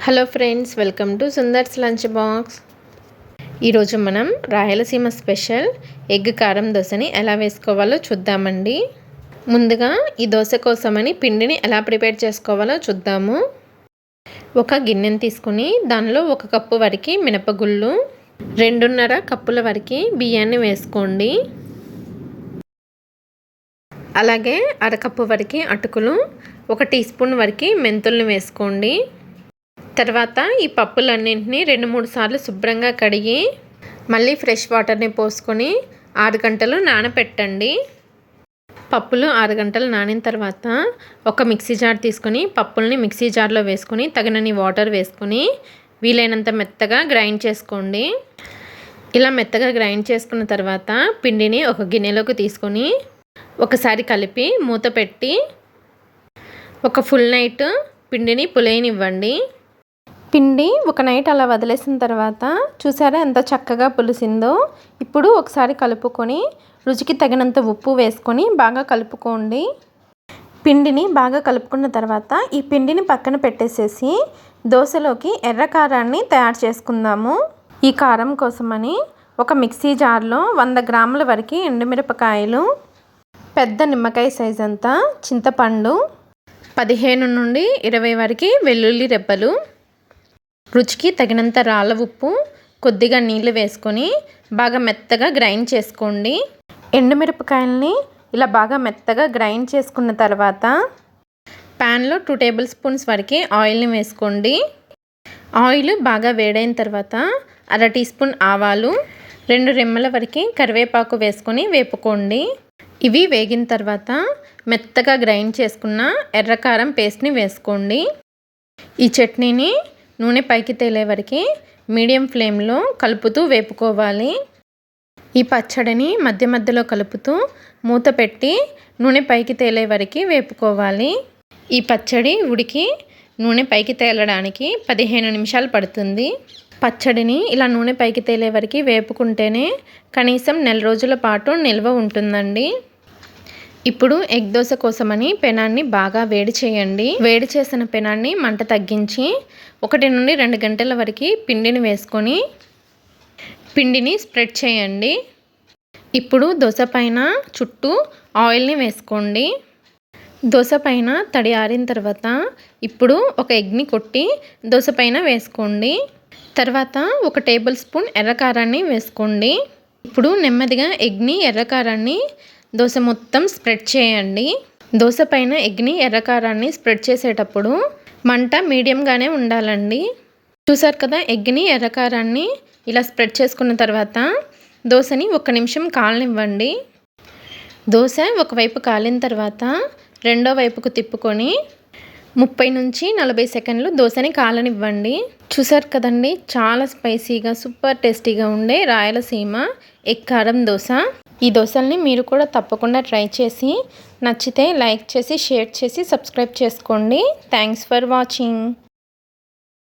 Hello friends, welcome to Sundar's lunch box. ఈరోజు మనం Rayalaseema special egg కారం దోశని ఎలా వేసుకోవాలో చూద్దామండి. ముందుగా ఈ దోశ కోసమని పిండిని ఎలా ప్రిపేర్ చేసుకోవాలో చూద్దాము. ఒక గిన్నెని తీసుకుని దానిలో 1 కప్పు వరకు మినపగుళ్ళు, 2.5 కప్పుల వరకు బియ్యాన్ని వేసుకోండి. అలాగే 1/2 కప్పు వరకు అటుకులు, 1 టీ స్పూన్ వరకు మెంతుల్ని వేసుకోండి. తర్వాత ఈ పప్పులన్నింటినీ 2-3 సార్లు శుభ్రంగా కడిగి మళ్ళీ ఫ్రెష్ వాటర్ని పోసుకొని 6 గంటలు నానబెట్టండి. పప్పులు 6 గంటలు నానిన తర్వాత ఒక మిక్సీ జార్ తీసుకొని పప్పుల్ని మిక్సీ జార్లో వేసుకొని తగినన్ని వాటర్ వేసుకొని వీలైనంత మెత్తగా గ్రైండ్ చేసుకోండి. ఇలా మెత్తగా గ్రైండ్ చేసుకున్న తర్వాత పిండిని ఒక గిన్నెలోకి తీసుకొని ఒకసారి కలిపి మూత పెట్టి ఒక ఫుల్ నైట్ పిండిని పులియనివ్వండి. పిండి ఒక నైట్ అలా వదిలేసిన తర్వాత చూసారా ఎంత చక్కగా పులిసిందో. ఇప్పుడు ఒకసారి కలుపుకొని రుచికి తగినంత ఉప్పు వేసుకొని బాగా కలుపుకోండి. పిండిని బాగా కలుపుకున్న తర్వాత ఈ పిండిని పక్కన పెట్టేసేసి దోశలోకి ఎర్ర కారాన్ని తయారు చేసుకుందాము. ఈ కారం కోసమని ఒక మిక్సీ జార్లో 100 గ్రాముల వరకు ఎండుమిరపకాయలు, పెద్ద నిమ్మకాయ సైజ్ అంతా చింతపండు, 15 నుండి 20 వరకు వెల్లుల్లి రెబ్బలు, రుచికి తగినంత రాళ్ళ ఉప్పు, కొద్దిగా నీళ్ళు వేసుకొని బాగా మెత్తగా గ్రైండ్ చేసుకోండి. ఎండుమిరపకాయలని ఇలా బాగా మెత్తగా గ్రైండ్ చేసుకున్న తర్వాత ప్యాన్లో 2 టేబుల్ స్పూన్స్ వరకు ఆయిల్ని వేసుకోండి. ఆయిల్ బాగా వేడైన తర్వాత 1/2 టీ స్పూన్ ఆవాలు, 2 రెమ్మల వరకు కరివేపాకు వేసుకొని వేపుకోండి. ఇవి వేగిన తర్వాత మెత్తగా గ్రైండ్ చేసుకున్న ఎర్రకారం పేస్ట్ని వేసుకోండి. ఈ చట్నీని నూనె పైకి తేలే వరకు మీడియం ఫ్లేమ్లో కలుపుతూ వేపుకోవాలి. ఈ పచ్చడిని మధ్య మధ్యలో కలుపుతూ మూత పెట్టి నూనె పైకి తేలే వరకు వేపుకోవాలి. ఈ పచ్చడి ఉడికి నూనె పైకి తేలడానికి 15 నిమిషాలు పడుతుంది. పచ్చడిని ఇలా నూనె పైకి తేలే వరకు వేపుకుంటేనే కనీసం 1 నెల రోజుల పాటు నిల్వ ఉంటుందండి. ఇప్పుడు ఎగ్ దోశ కోసమని పెనాన్ని బాగా వేడి చేయండి. వేడి చేసిన పెనాన్ని మంట తగ్గించి 1 నుండి 2 గంటల వరకు పిండిని వేసుకొని పిండిని స్ప్రెడ్ చేయండి. ఇప్పుడు దోశ పైన చుట్టూ ఆయిల్ని వేసుకోండి. దోశ పైన తడి ఆరిన తర్వాత ఇప్పుడు ఒక ఎగ్ని కొట్టి దోశ పైన వేసుకోండి. తర్వాత 1 టేబుల్ స్పూన్ ఎర్రకారాన్ని వేసుకోండి. ఇప్పుడు నెమ్మదిగా ఎగ్ని ఎర్రకారాన్ని దోశ మొత్తం స్ప్రెడ్ చేయండి. దోశ పైన ఎగ్ని ఎర్రకారాన్ని స్ప్రెడ్ చేసేటప్పుడు మంట మీడియంగానే ఉండాలండి. చూసారు కదా, ఎగ్ని ఎర్రకారాన్ని ఇలా స్ప్రెడ్ చేసుకున్న తర్వాత దోశని 1 నిమిషం కాలనివ్వండి. దోశ ఒకవైపు కాలిన తర్వాత రెండో వైపుకు తిప్పుకొని 30 నుంచి 40 సెకండ్లు దోశని కాలనివ్వండి. చూసారు కదండి, చాలా స్పైసీగా సూపర్ టేస్టీగా ఉండే రాయలసీమ ఎగ్ కారం దోశ. ఈ దోశల్ని మీరు కూడా తప్పకుండా ట్రై చేసి నచ్చితే లైక్ చేసి షేర్ చేసి సబ్స్క్రైబ్ చేసుకోండి. Thanks for watching.